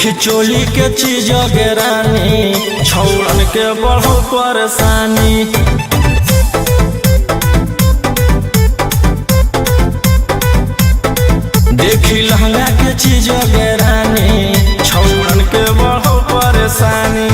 देखी चोली के चीज गिरानी छौड़न के बढ़ो परेशानी। देखी लहंगा के चीज गिरानी छौड़न के बढ़ो परेशानी।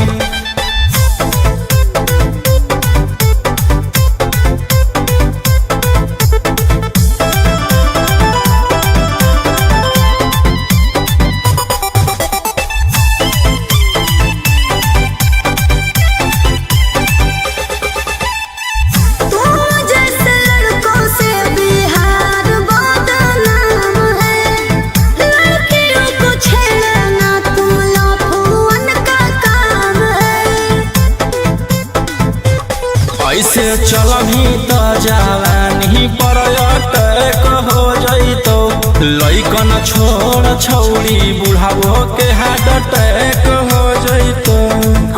ऐसे चलही त जवानी पर अटैक हो जइतो। लइकन छोड़ छौड़ी बुढ़ावो के हार्ट अटैक हो जइतो।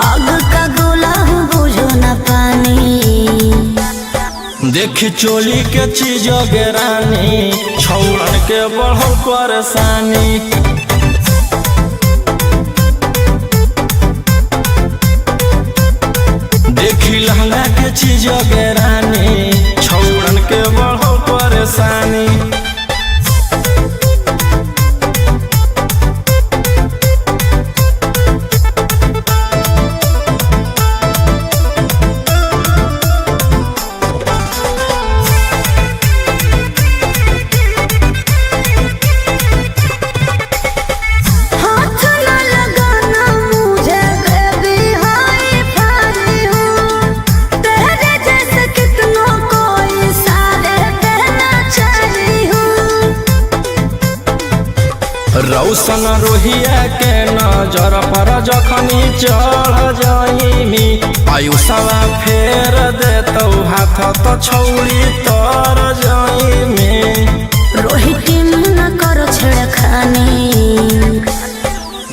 आग का गोला बुझो न पानी। देखी चोली के चीज गिरानी छौड़न के बढ़ो परेशानी। देखी लहंगा के चीज गिरानी छौड़न के बढ़ो परेशानी। रौशन रोहिया के नजर पर जखनी चढ़ जाइमी। आयुषवा फेर देतौ हाथ तो छौड़ी तर जाइमी। रोहित न करो छेड़खानी।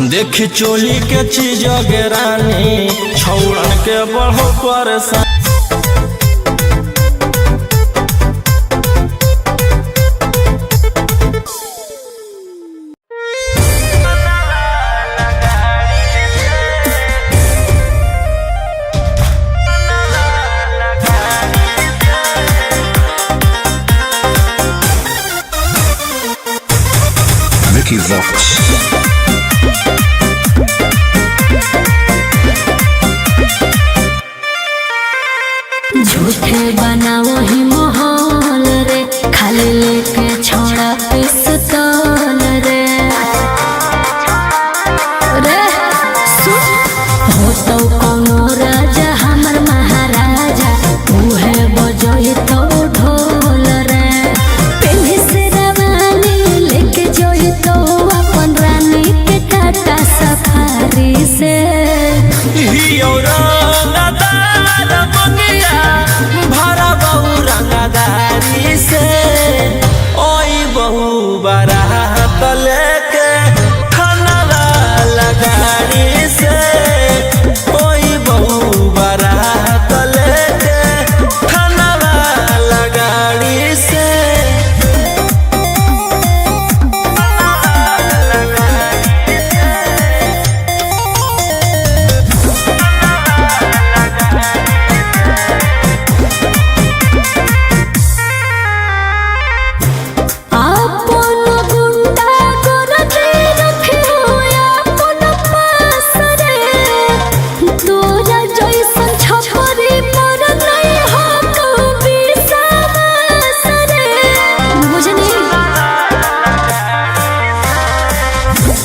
देखी चोली के चीज गिरानी छौड़न के बढ़ो परेशानी। झूठे बनाओ ही माहौल रे, खाली लेके छोड़ा पिस्तौल रे। रे सुन हो तो कोनो राजा हमर महाराजा, उहे बजोई तो ढोल रे। पहले से रवानी लेके जोई तो अपन रानी के टाटा सफारी से। भरा बहु रंगदारी से ओई बहु बारात लेके खाना लगाड़ी से। ओई बहु बारात लेके खाना लगाड़ी से।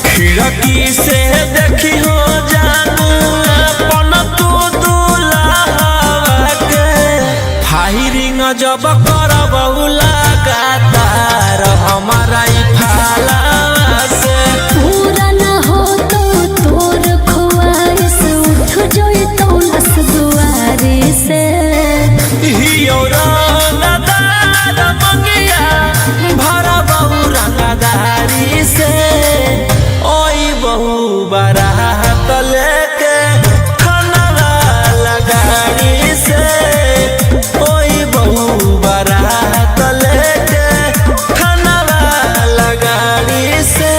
खिड़की से देखी हो जानू अपन तू दुल्हा के। फायरिंग जब करब लगातार हमारा फाला से। पूरा न हो तो तोर ख्वाहिश उठ जोई तो लस दुआरी से। भरा बहु रंगदारी से ओई बहु बारात लेके खाना लगाड़ी से। ओई बहु बारात लेके खाना लगाड़ी से।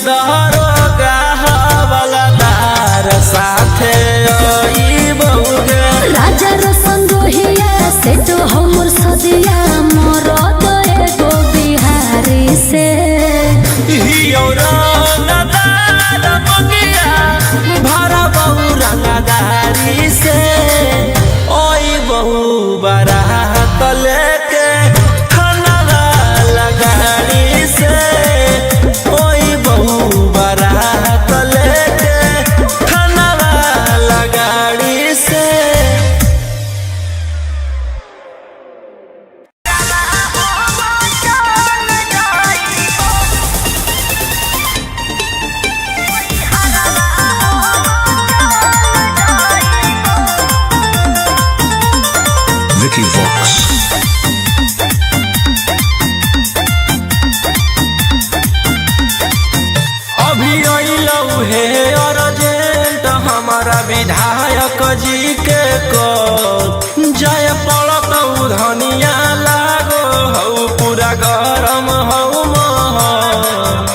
दरोगा हवलदार साथे आई बहुगे राजा रसन रोहिया से तो हमर सदिया मोर तो एगो बिहारी से हियो रंगदार बगिया भरा बहु रंगदारी से ओई बहु बारात लेके खाना लगाड़ी से ओई बहु बारात लेके खाना लगाड़ी से Vicky Vox. अभी अइलौ हे अर्जेंट हमारा विधायक जी के कॉल जय पड़तौ धनिया लागो हौ पूरा गरम हौ महल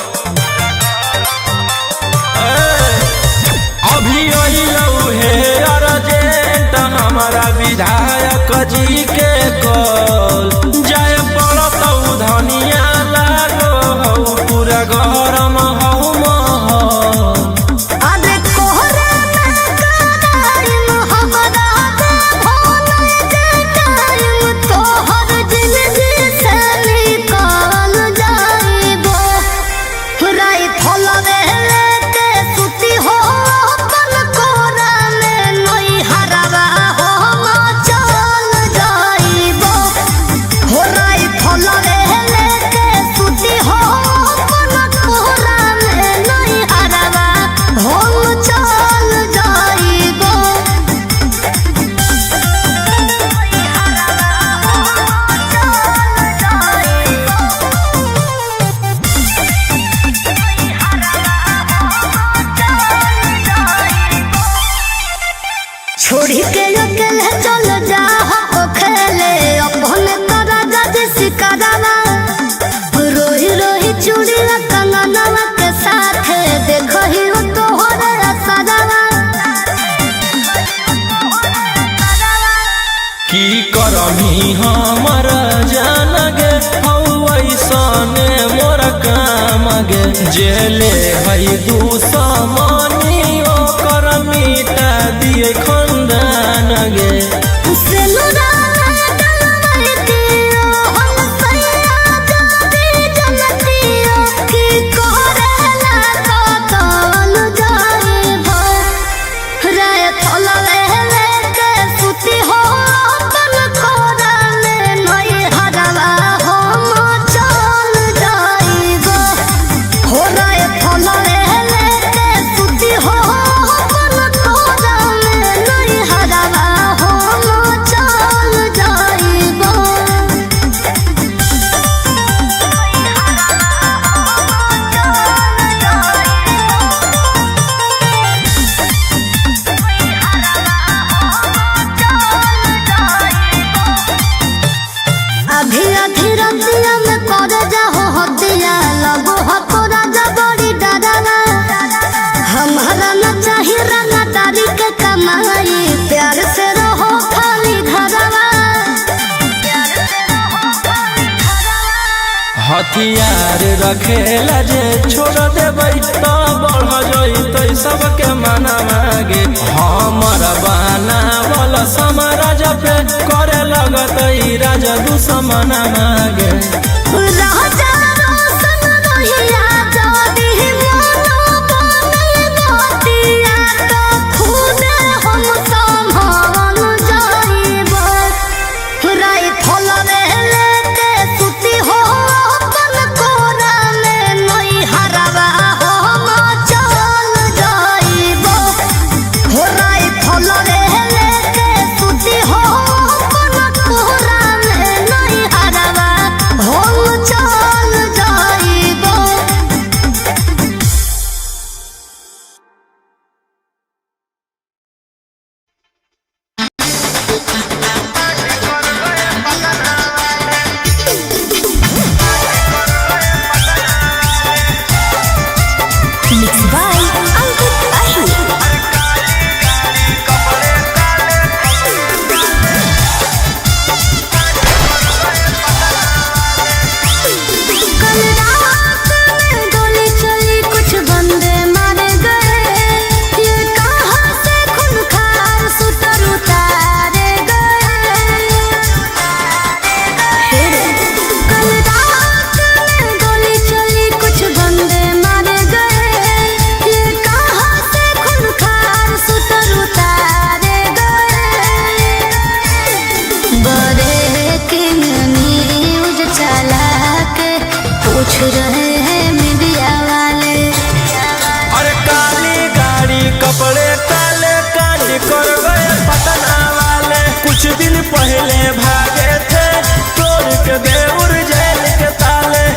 अभी अइलौ हे अर्जेंट हमारा विधायक जी के कॉल जय पड़तौ धनिया लागो हौ पूरा गरम हौ महल अरे कोहरे में कराइम हमरा दे भोले जे टाइम तोहर जिंदगी से निकाल जाइबो राई फलवे लेके सुती हो अपन कोरा में नई हरवा हो चल जाइबो हो राई फलवे लेके सुती हो अपन कोरा में नई हरवा हो चल जाइबो छोड़ी के अकेले चल जा हो खेले अपने तोरा जज शिकारावा रोही रोही चूड़िया कंगनवा के साथ देखो ही हो तोहरे असरावा की करमी हमर जान गे हौ ऐसने मोर काम गे जेले है दुश्मनी ओकर मिटा दिए खंदान गे सेनुरा डलवाई दियो हम सैया जाती जलतियो की कोरेला कतल जाइबो राय फलवे लेके सुती हो अपन कोरा में नई हरवा हम चल जाइबो हो राय फलवे लेके सुती हो अपन कोरा में नई हरवा हम चल जाइबो अभी अधी रतिया में कर जाहो हतिया लगो हो तोरा जबड़ी डरावा हमारा न चाही रंगदारी के कमाई प्यार से रहो खाली घरवा हथियार रखेला जे छोड़ देबै तो बढ़ जइतै सबके मना मागे हमर बनावल समाराज पे करे लगतै राजा दुश्मन मागे राजा रोशन रोहिया जादी मोनो बने नदिया तो खुदे हम संभाल जाइबो राई फलवे लेके सुती हो अपन कोरा में नई हरवा हम चल जाइबो हो राई फलवे लेके सुती हो अपन कोरा में नई हरवा हम चल रहे हैं मीडिया वाले। अरे काली गाड़ी कपड़े काले कांड कर गए पटना वाले। कुछ दिन पहले भागे थे तोड़ के देउर जेल के ताले।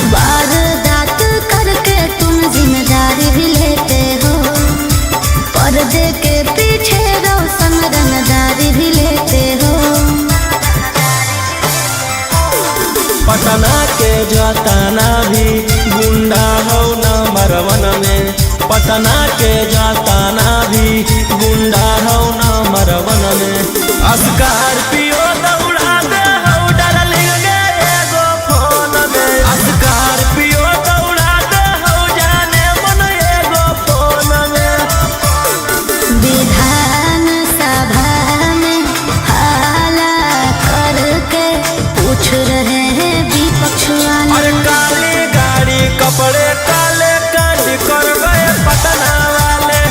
वारदात करके तुम जिम्मेदारी भी लेते हो, पर्दे के पीछे रोशन रंगदारी भी लेते हो। पटना के जाताना भी गुंडा हो नंबर 1 में। पटना के जाताना भी गुंडा हो नंबर 1 में। स्कॉर्पियो दौड़ा दे हो डार्लिंग गे एगो फोन में। स्कॉर्पियो दौड़ा दे हो जाने मन एगो फोन में। विधान सभा में हाला करके पूछ रहे हैं विपक्ष वाले। अरे काली गाड़ी कपड़े काले कांड कर गए पटना वाले।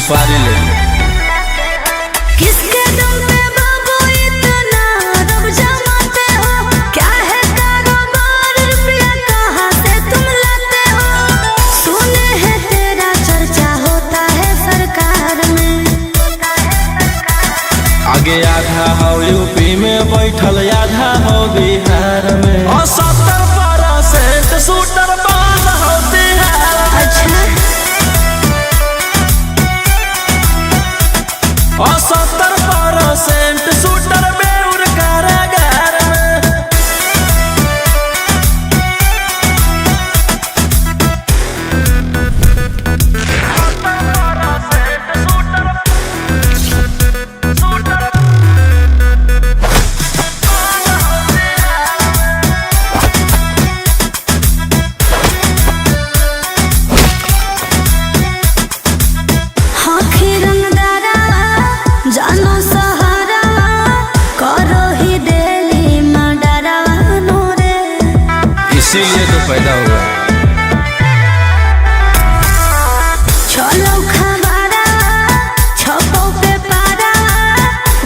सुपारी ले किसके दम पे बाबू इतना रब जमाते हो? क्या है कारोबार, रुपया कहाँ से तुम लाते हो? सुने है तेरा चर्चा होता है सरकार में। आगे आधा हो यूपी में बैठल, आधा हो बिहार में। और 70% शूटर बंद हो बिहार में। अच्छा, और 70% शूटर बेउर कारागार में। हाथी रंगदारा जानो सहारा करो ही देली मडरा नूरे। इसीलिए तो पैदा हुआ। चलो खबरा छपो पे पारा,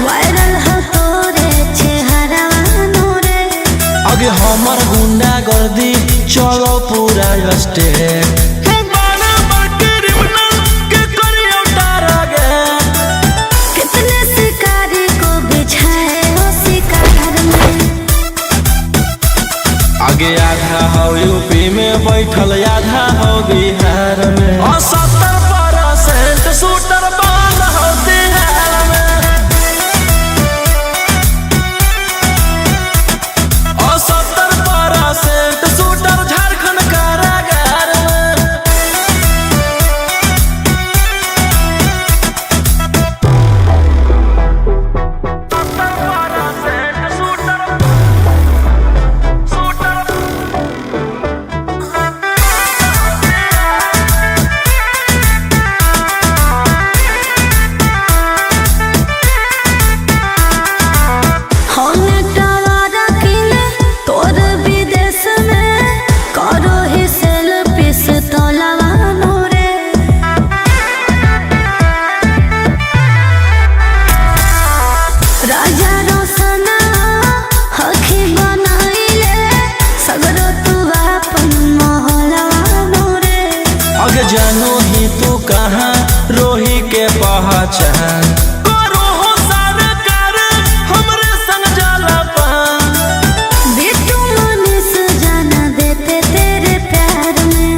वायरल हो तोरे चेहरा नूरे। आगे हमर गुंडा गर्दी चलो पूरा स्टेट। कितने शिकारी को बिछाए हो शिकार में। आगे आधा हो यूपी में बैठल, आधा हो बिहार में। और 70% शूटर बंद हो बिहार में। और 70% शूटर झारखंड कारागार में। होने टवारा किले तोर विदेश में, करो ही सेल्फी से तोलावा नूरे। राजा रोशना हखी बनाइले, सगरो तू अपन मोहलवा नूरे। आगे जानो ही तू कहाँ रोही के पहचान। करो हो सरकार हमरे संग जाला पान। बिट्टू मनीष जाना देते तेरे प्यार में।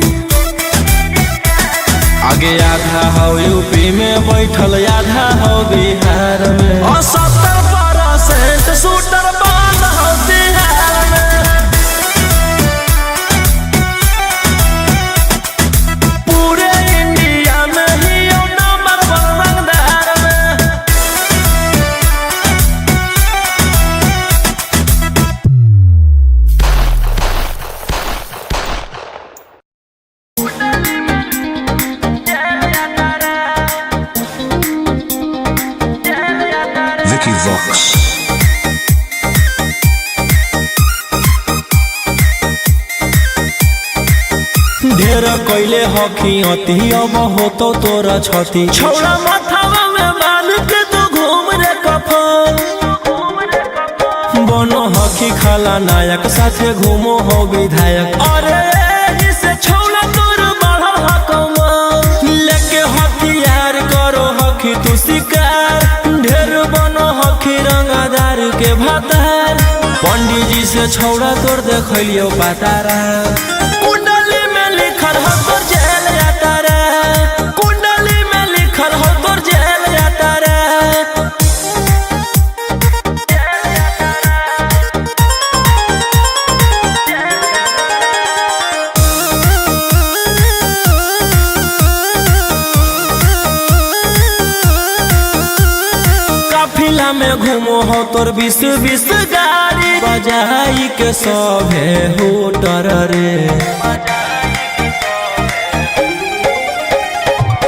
आगे आधा हो यूपी में बैठल, आधा हो बिहार में। और 70% शूटर बंद हो बिहार में। पूरे इंडिया में ही नंबर 1 रंगदार में। Vicky Vox. ढेर कैले हकी अति, अब हो तो तोरा छती। छौड़ा माथावा में बांध के तू घूम रे कफन। बनो हकी खाला नायक, साथे घूमो हो विधायक। अरे जिसे छौड़ा तोर बढ़ल हकमा, लेके हथियार करो हकी तू शिकार। ढेर बनो हकी रंगदार के भातार। पंडित जी से छौड़ा तोर देखलियो पातारा। कुंडली में लिखल हो तोर जेल जाता रे। कुंडली में लिखल हो तोर जेल जाता रे। काफिला में घूमो हो तोर 20 गाड़ी। बजाई के सभे होटर रे।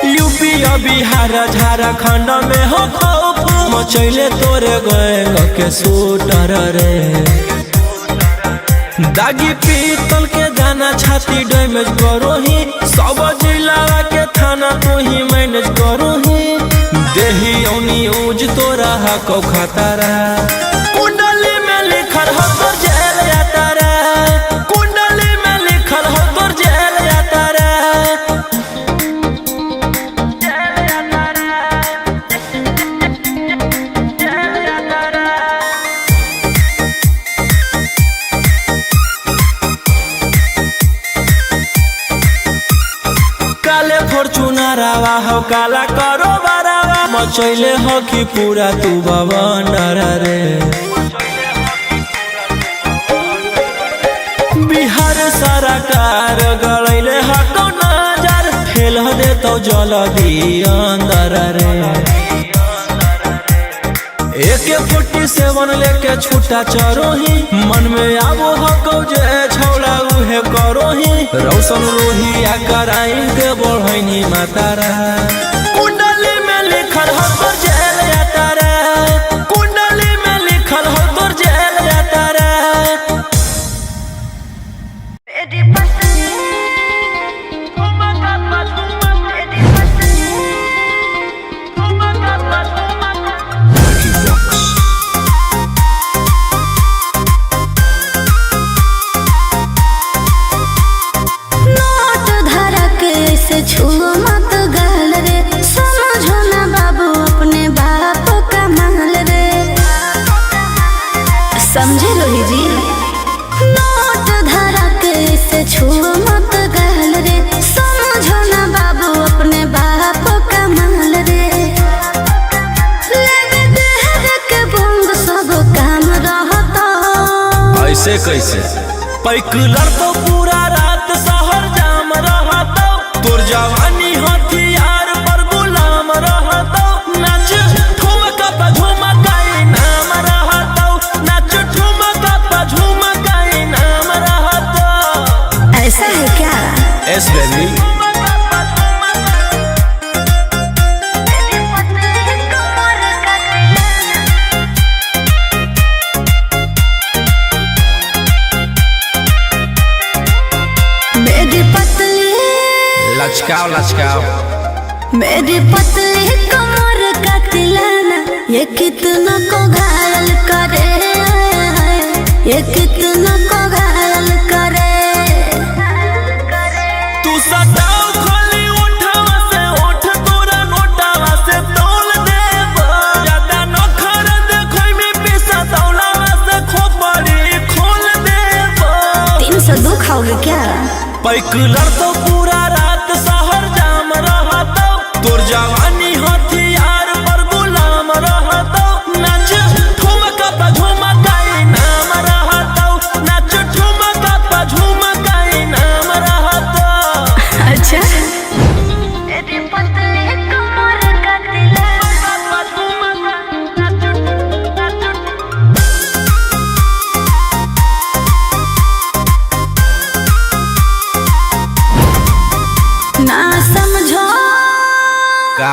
यूपी और बिहार झारखंड में हो खौफ, मचैले तोरे गैंग के शूटर रे। दागी पीतल के दाना छाती डैमेज करो ही सब जिला के थाना तो ही मैनेज करो ही देही औनी ऊज तोरा हको खतरा कुंडली में लिखल हो तो जेल आता रे कुंडली में लिखल हो तो जेल आता रे काले फॉर्च्यूनर आवा हो काला करो बरावा मचैले हो कि पूरा तू बवंडर रे बिहार सरकार गलैले हको नजर फेल दे तो जल्दी अंदर रे AK-47 लेके छूटा चरोही मन में आबो हको जे छौड़ा उहे करोही रौशन रोहिया कराई के बढ़ैनी मातारा कुंडली में लिखल हो तो जेल आता रे कुंडली में लिखल हो तो जेल आता रे Vicky Vox. नोट धड़क से छुओ मत गाल रे समझो ना बाबू अपने बाप का माल रे समझे लोही जी नोट धड़क से छुओ मत गाल रे समझो ना बाबू अपने बाप का माल रे लेवे देहर के बंग सब काम रहता ऐसे कैसे पैकुलर तो पूरा रात शहर जाम रहता तोर जवानी हथियार पर गुलाम रहता नाच ठुमका पे झुमकाई नाम रहता नाच ठुमका पे झुमकाई नाम रहता ऐसा है क्या एस बेबी मेरी पतली लचकाओ लचकाओ मेरी पतली कमर का तिलाना ये कितना को घायल करे ये कितना को घायल करे तू सटाओ खोली उठावा से उठ तोरा नोटावा से तौल देब ज्यादा नखर देखै में पैसा दौलावा से खोपड़ी खोल देब 302 खाओगे क्या पैकुलर तो पूरा रात शहर जाम रहता तोर जवानी हथियार पर गुलाम रहता नाच ठुमका पे झुमकाई नाम रहता नाच ठुमका पे झुमकाई नाम रहता अच्छा मेरी पतली कमर का ना समझो का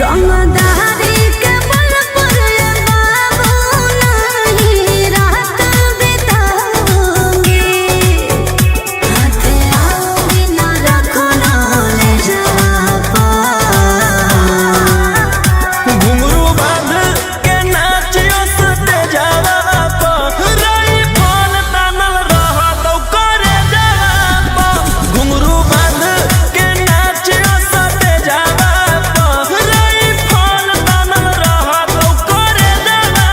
रंगदारी के बल पर बाबू नहीं रात बिताऊंगी हाथे आओगी ना रखो ना ले जापा घुंघरू बांध के नाचियो सते जावा रही फल तानल रहा तो करे जावा घुंघरू बांध के नाचियो सते जावा रही फल तानल रहा तो करे जावा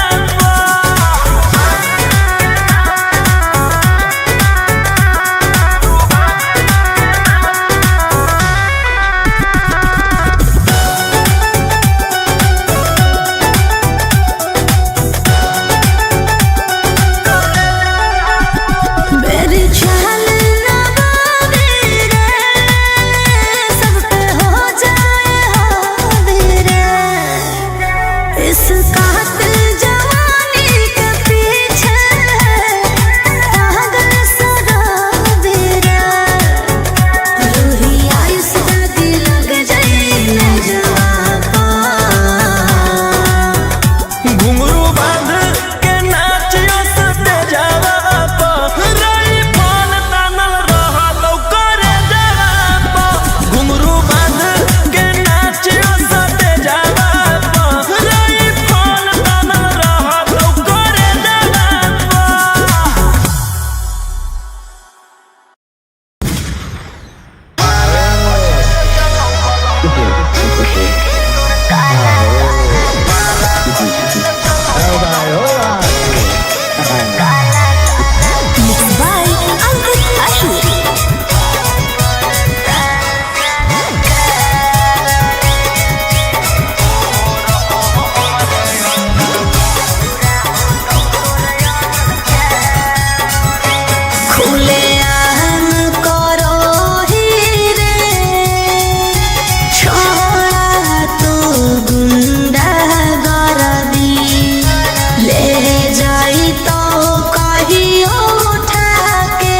मेरी चाल नवाबी रे सब पे हो जाए हावी रे इस कातिल जवानी के पीछे पागल शराबी रे रूही आयुष जल्दी लग जाए न जापा घुंघरू बांध के नाचियो सते जावा रही फल तानल रहा तो करे जावा घुंघरू बांध के नाचियो सते जावा रही फल तानल रहा तो करे जावा by Angkut Ashur. खुले आम करो हीरे छोड़ा तू गुंडा गरदी ले जाई तो कहियो उठा के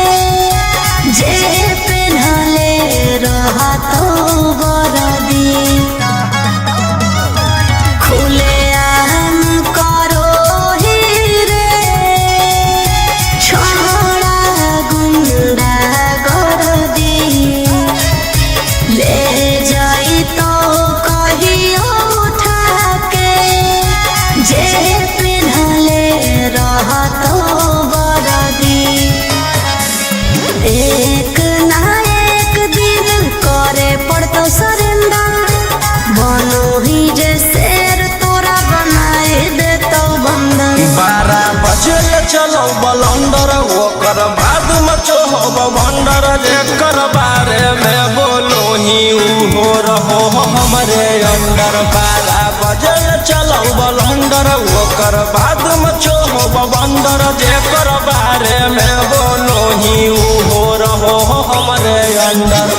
जे पेन्हले रहा तो गरदी खुले आम करो हीरे छोड़ा गुंडा गरदी ले जाई तो कहियो उठा के जे पेन्हले रहा तो गरदी एक ना एक दिन करे पड़तो सरेंडर बनो ही जे शेर तोरा बनाए देतो बंदर 12 बजे चलो बलंदर ओकर बाद मचो हो भंडर जेकर बारे में बोलो ही हो रहो हमरे अंदर 12 बजे चलो बलंदर ओकर बाद मचो हो भंडर जेकर बारे में बोलो ही हो रहो हमरे अंदर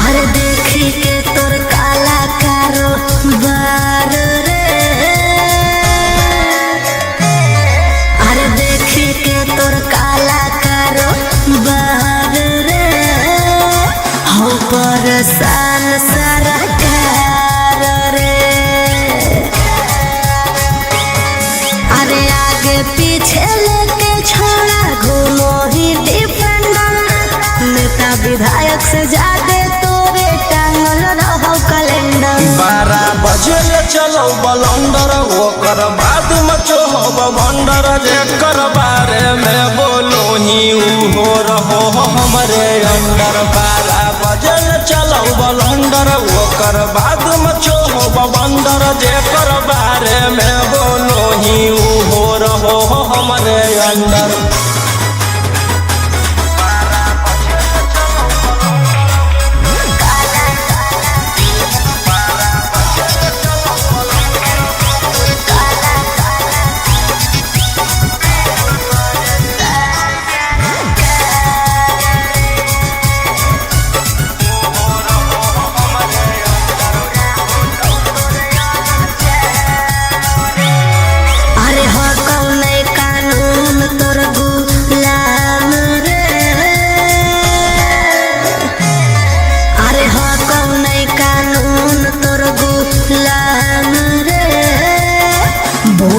अरे देखी के तोर काला कारो बार रे अरे देखी के तोर काला कारो बार रे हो परेशान सारा कार रे अरे आगे पीछे लेके छोड़ा घूमो ही डिफेंडर नेता विधायक से ज्यादा तोरे टांगल रहो कैलेंडर 12 बजे चलो बलंदर ओकर बाद मचो हो भंडर जेकर बारे में बोलो ही हो रहो हमरे अंदर 12 बजे चलो बलंदर ओकर बाद मचो हो भंडर जेकर बारे में बोलो ही हो रहो हमरे अंदर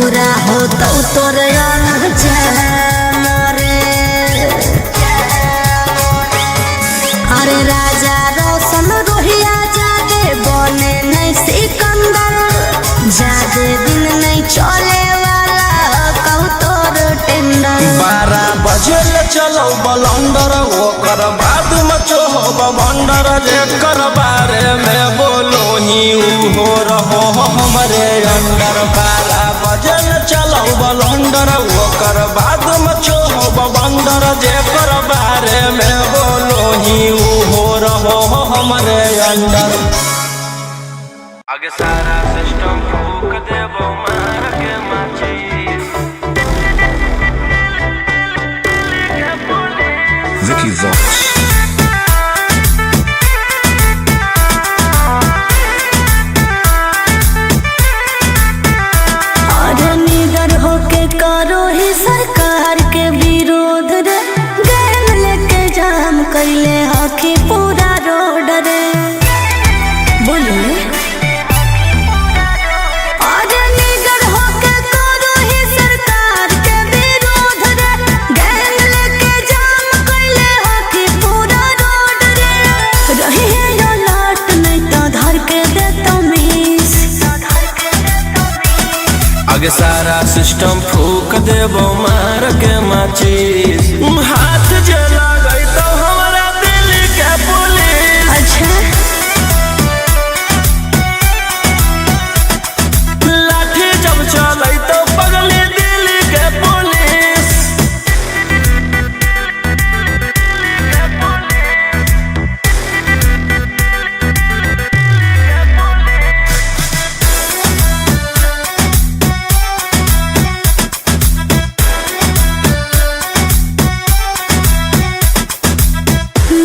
पूरा हो तो तोर रे अरे राजा रोशन रोहिया जादे बने नहीं सिकंदर जादे दिन नहीं चले वाला कहू तोर टेंडर 12 बजे चलो बलंदर ओकर बाद मचो हो बंडर जेकर बारे में बोलो ही हो रहो हमरे अंदर 12 बजे चलो बलंदर ओकर बाद मचो हो बंडर जेकर बारे में बोलो ही हो रहो हमरे अंदर आगे सारा सिस्टम फूक देबो मार के माचिस Vicky Vox. निडर होके करो ही सरकार के विरोध रे गैन लेके जाम कैले हकी पूरा रोड रे बोले निडर होके करो ही सरकार के विरोध रे गैन लेके जाम कैले हकी पूरा रोड रे रही है यो लाट नहीं तो धर के दे तो मिस आगे सारा सिस्टम फूक देबो मार के माचिस हाथ जला गई तो हमारा दिल के पुलिस अच्छा लाठी जब चलाई तो पगली दिल के पुलिस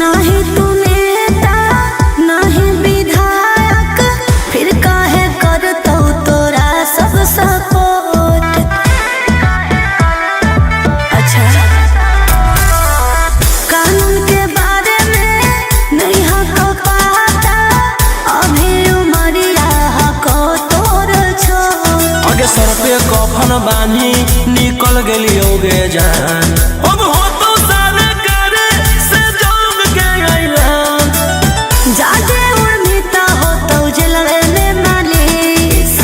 नहीं तू नेता नहीं विधायक फिर काहे करतो तोरा सब सपोर्ट अच्छा कानून के बारे में नहीं हको पाता अभी उमरिया हको तोर छोड़ आगे सर पे कफन बानी निकल गेलियो गे जान अब हो तो सारे करे से जोग के ऐलान जादे उर्मिता हो तो जलवे में मालिश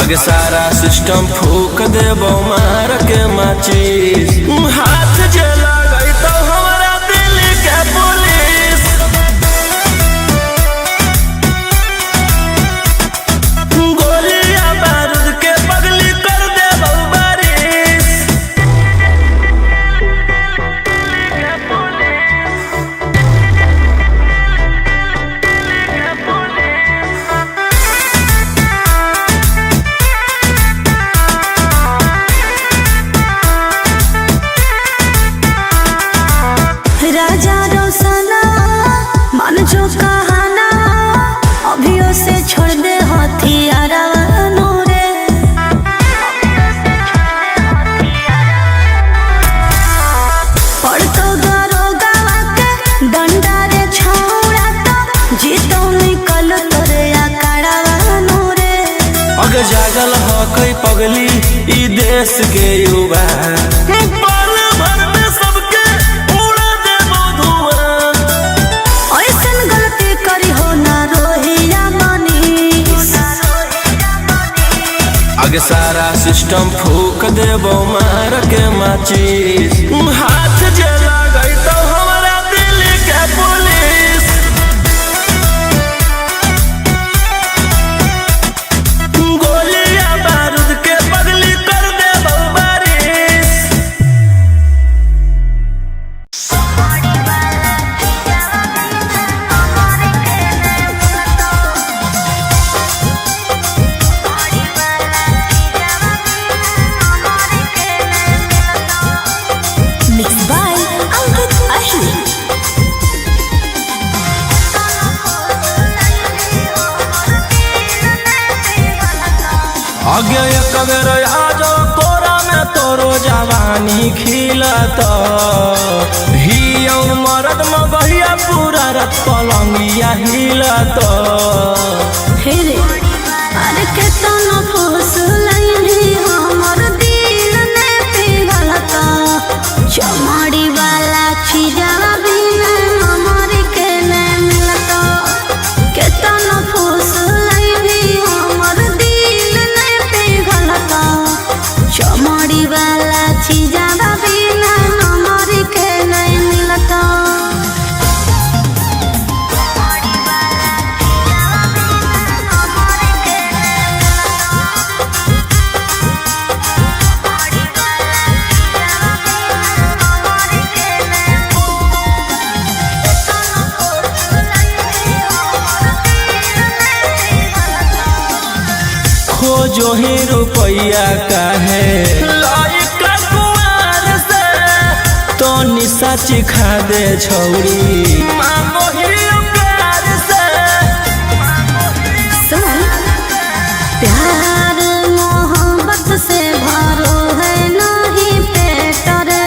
आगे सारा सिस्टम फूक देबो मार के माचिस हाथ जला गई तो हमारा दिल के पुलिस गोलियां बारूद के पगली कर देबो बारिश राजा रोशना मन जो कहाना अभियो से छोड़ दे हथियारा रे पड़तो दरोगा के डंडा रे छौड़ा तो जीतो निकल तोरे आकाड़ा रे अगे जागल हो कई पगली ई देश के युवा पल भर में सबके उड़ा देबो धुआं ऐसन गलती करी हो ना रोहिया मनीष आगे सारा सिस्टम फूक देबो मार के माचिस हाथ जला गई तो हमारा दिल के पुलिस गोलियां बारूद के पगली कर देबो बारिश Mixed by Ankit Ahir. आगे एक बेर आजो तोरा में तोरो जवानी खिलत ही मरद में बहिया पूरा रत पलंगिया हिलत अरे केतना फूस जो ही रुपया काहे लइका कुआर से तो निशा चिखा दे छौरी मांगो ही प्यार से। सुन प्यार मोहब्बत से भरो है नहीं पेट रे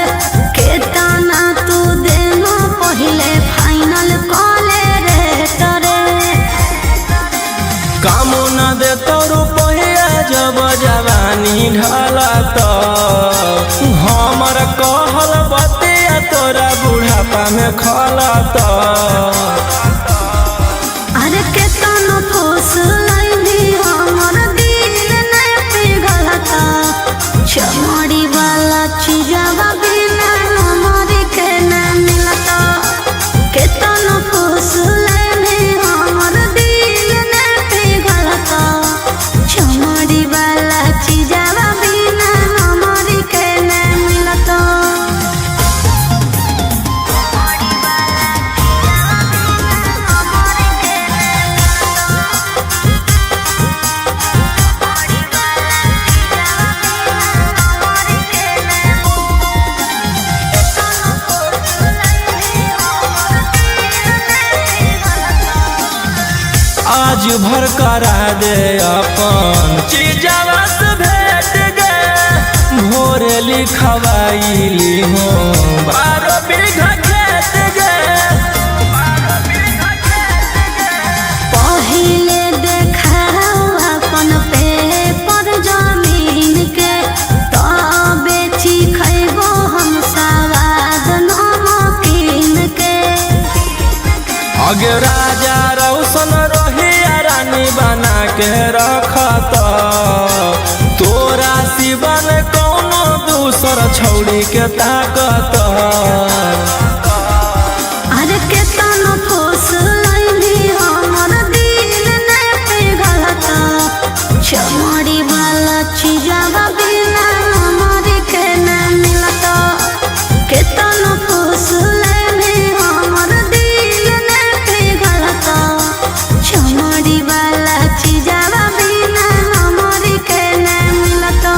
केतना तू देनो पहिले फाइनल कॉले रे तरे काम न दे तो रुपया जब जवानी ढाला तो हमर कहल बतिया तोरा बुढ़ापा में खला तो अरे केतना फूस लैली हमर दिल ने पिघलता चमड़ी वाला चीजवा बिना हमर के न मिलता केतना फूस लैली हमर दिल ने पिघलता चमड़ी वाला चीजवा बिना हमर के न मिलता। आज भर करा दे अपन चीजवा से भेट गे भोरे लिखवाईली हो 12 बीघा खेत गे। पहिले देखाओ अपन पेपर जमीन के तबे खैबो हम सवाद नमकीन के। अगे राजा रौशन रही रानी बना के रखत तोरा सिवन कौनो दूसर छौड़ी के ताकत। अरे केतना फूस लैली हमर दिल ने पिघलता चमड़ी वाला चीजवा बिना हमर के न मिलता केतना फूस लैली हमर दिल ने पिघलता चमड़ी वाला चीजवा बिना हमर के न मिलता।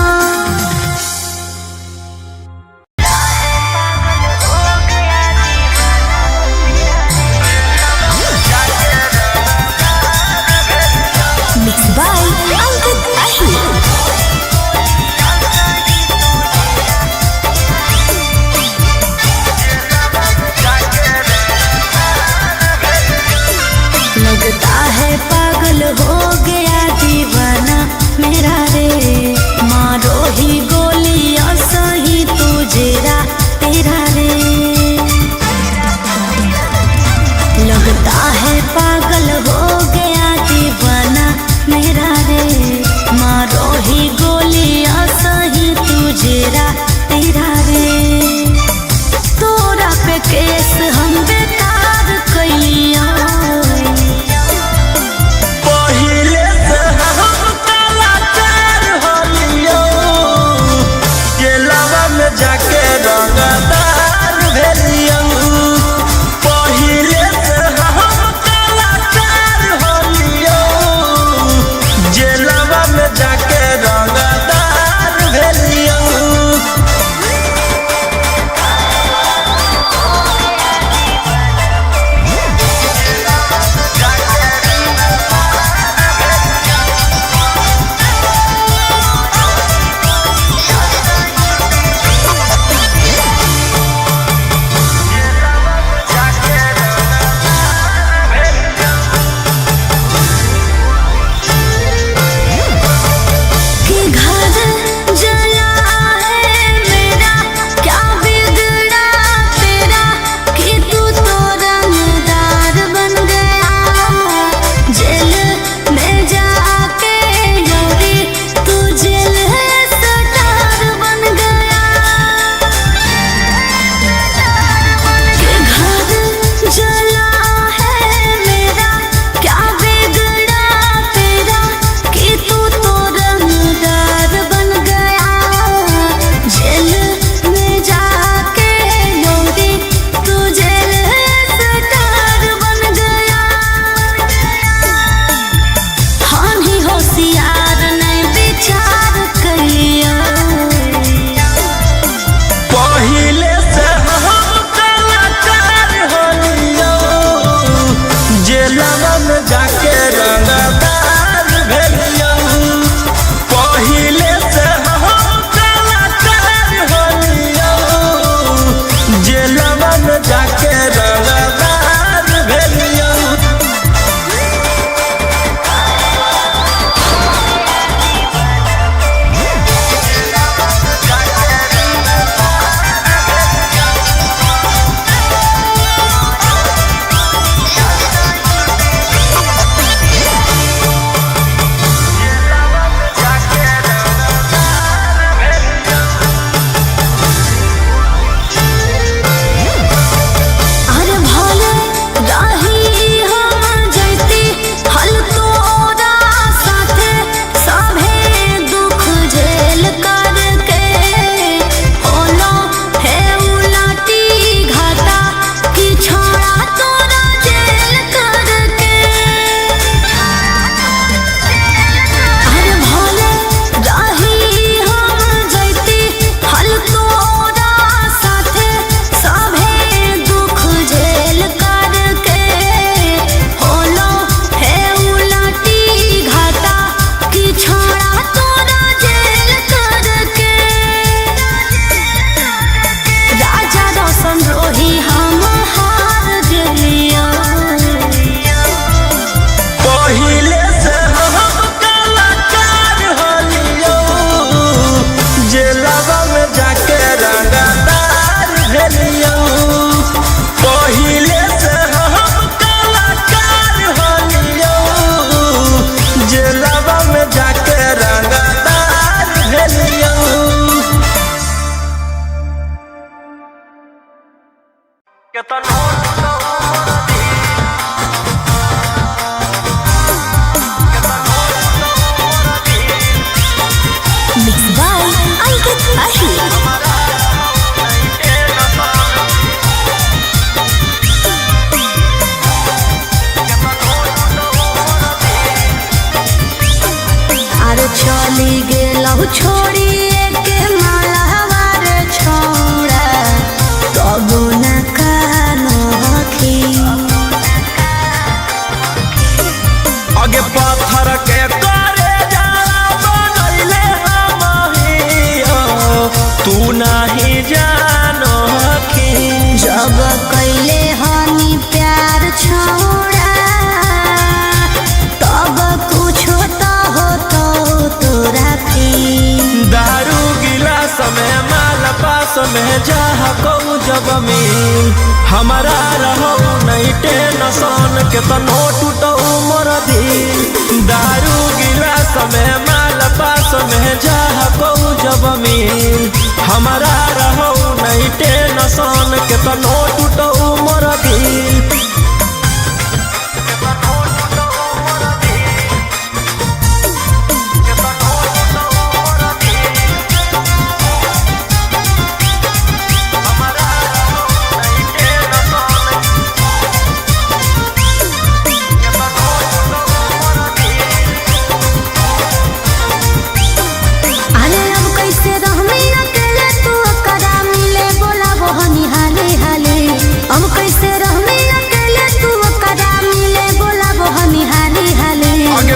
में जा कहू जब मिल हमारा रहो नहीं टेंशन के तनो टूटो मोर दिल दारू गिलास में माल पास में जा कहू जब मिल हमारा रहो नहीं टेंशन के तनो टूटो मोर दिल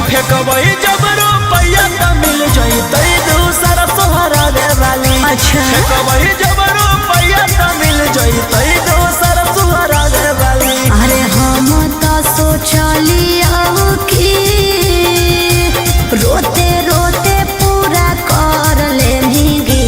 फेंकबई जब रुपया त मिल जइतै दूसरा सोहरा दे वाली फेंकबई जब रुपया त मिल जइतै दूसरा सोहरा दे वाली अरे हम तो सोचलियो कि रोते रोते पूरा कर लेंगे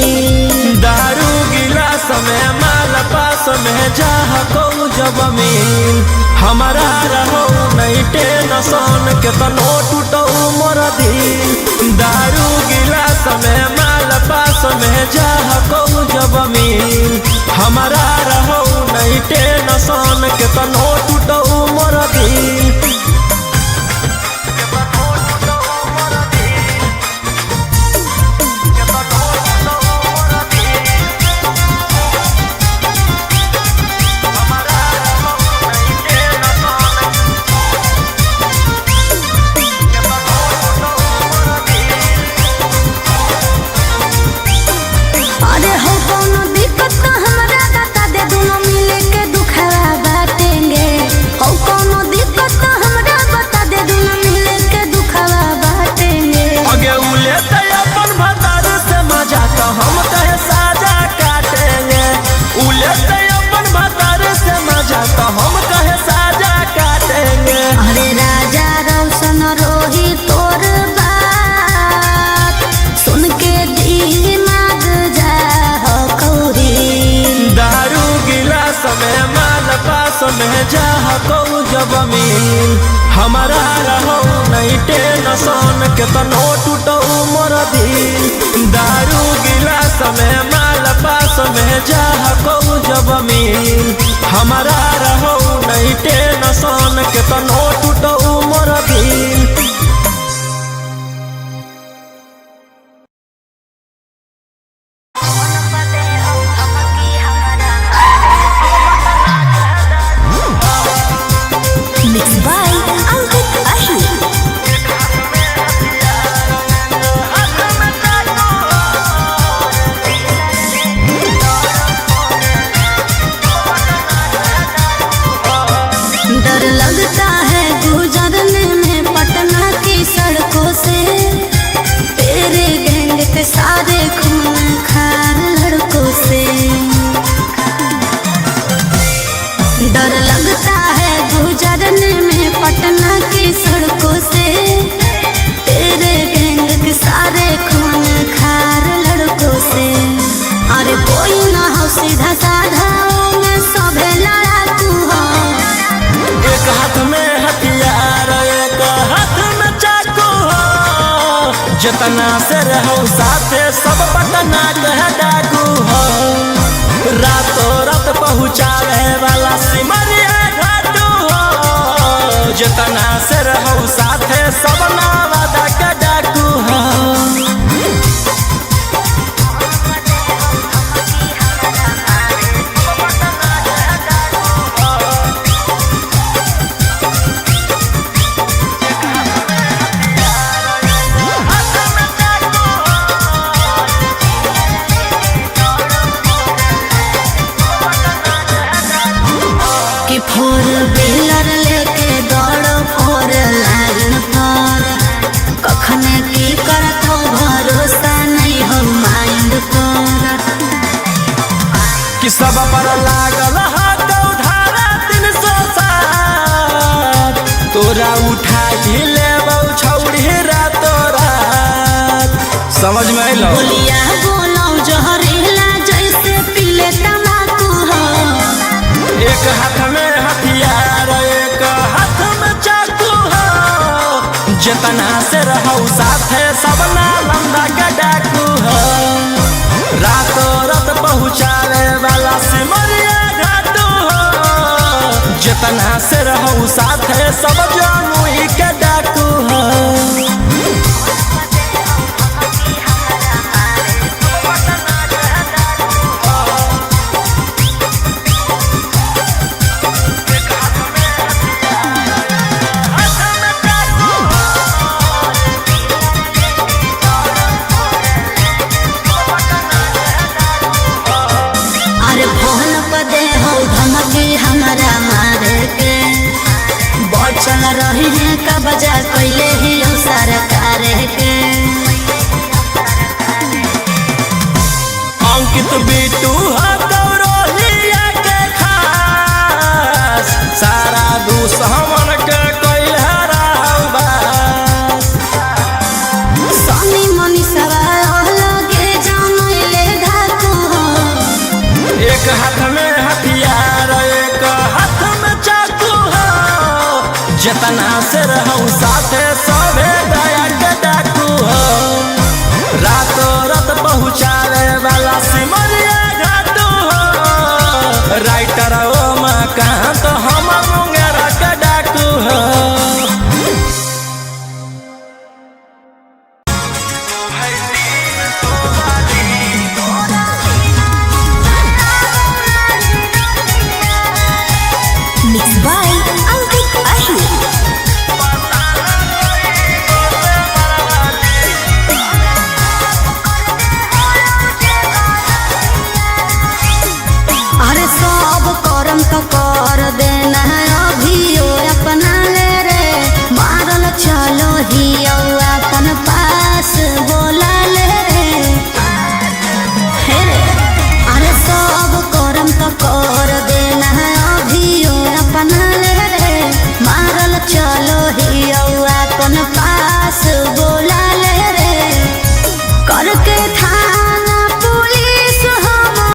दारू गिलास में माल पास में जा कहू जब मिल हमारा रहो नहीं टेंशन के तनो टूटो मोर दिल दारू गिलास में माल पास में जा कहू जब मिल हमारा रहो नहीं टेंशन के तनो टूटो मोर दिल में जा कहू जब मिल हमारा रहो नहीं टेंशन के तनो टूटो मोर दिल दारू गिलास में माल पास में जा कहू जब मिल हमारा रहो नहीं टेंशन के तनो टूटो मोर दिल सारे खून खार लड़कों से डर लगता है गुजरने में पटना की सड़कों से तेरे गैंग के सारे खून खार लड़कों से अरे कोई ना हो सीधा साधा में सभे लड़ाकू हो एक हाथ में हथियार एक हाथ में चाकू हो जितना से रहो साथे सब पटना कह डाकू हो रातों रात पहुँचावे वाला सिमरिया घाटू हो जितना से रहो साथे सब नावादा का डाकू हो फोर व्हीलर लेके दौड़ो फोर लाइन पर कखने की करत हो भरोसा नहीं हो माइंड पर कि सब पर लागल हाथ उधारा 307 तोरा उठा ही लेबौ छौड़ी रातो रात समझ में आइलो बोलिया बोलो जहरीला जैसे पीले एक हाथ में हथियार एक हाथ में चाकू हो, जितना से रहू साथे सब नालंदा के डाकू हो। रातों रात पहुँचावे वाला सिमरिया घाटू हो, जितना से रहू साथे सब जमुई के डाकू हो। हमारा मारे के बचल रही है का बजा कैले ही सरकार के। अंकित बिटू हथौरोहिया के खास, सारा दुश्मन के कैल हराबास। सनी मनीषवा लगे जानले धातु हो, एक हाथ में हथियार एक हाथ में चाकू हो, जितना से रहू साथे सब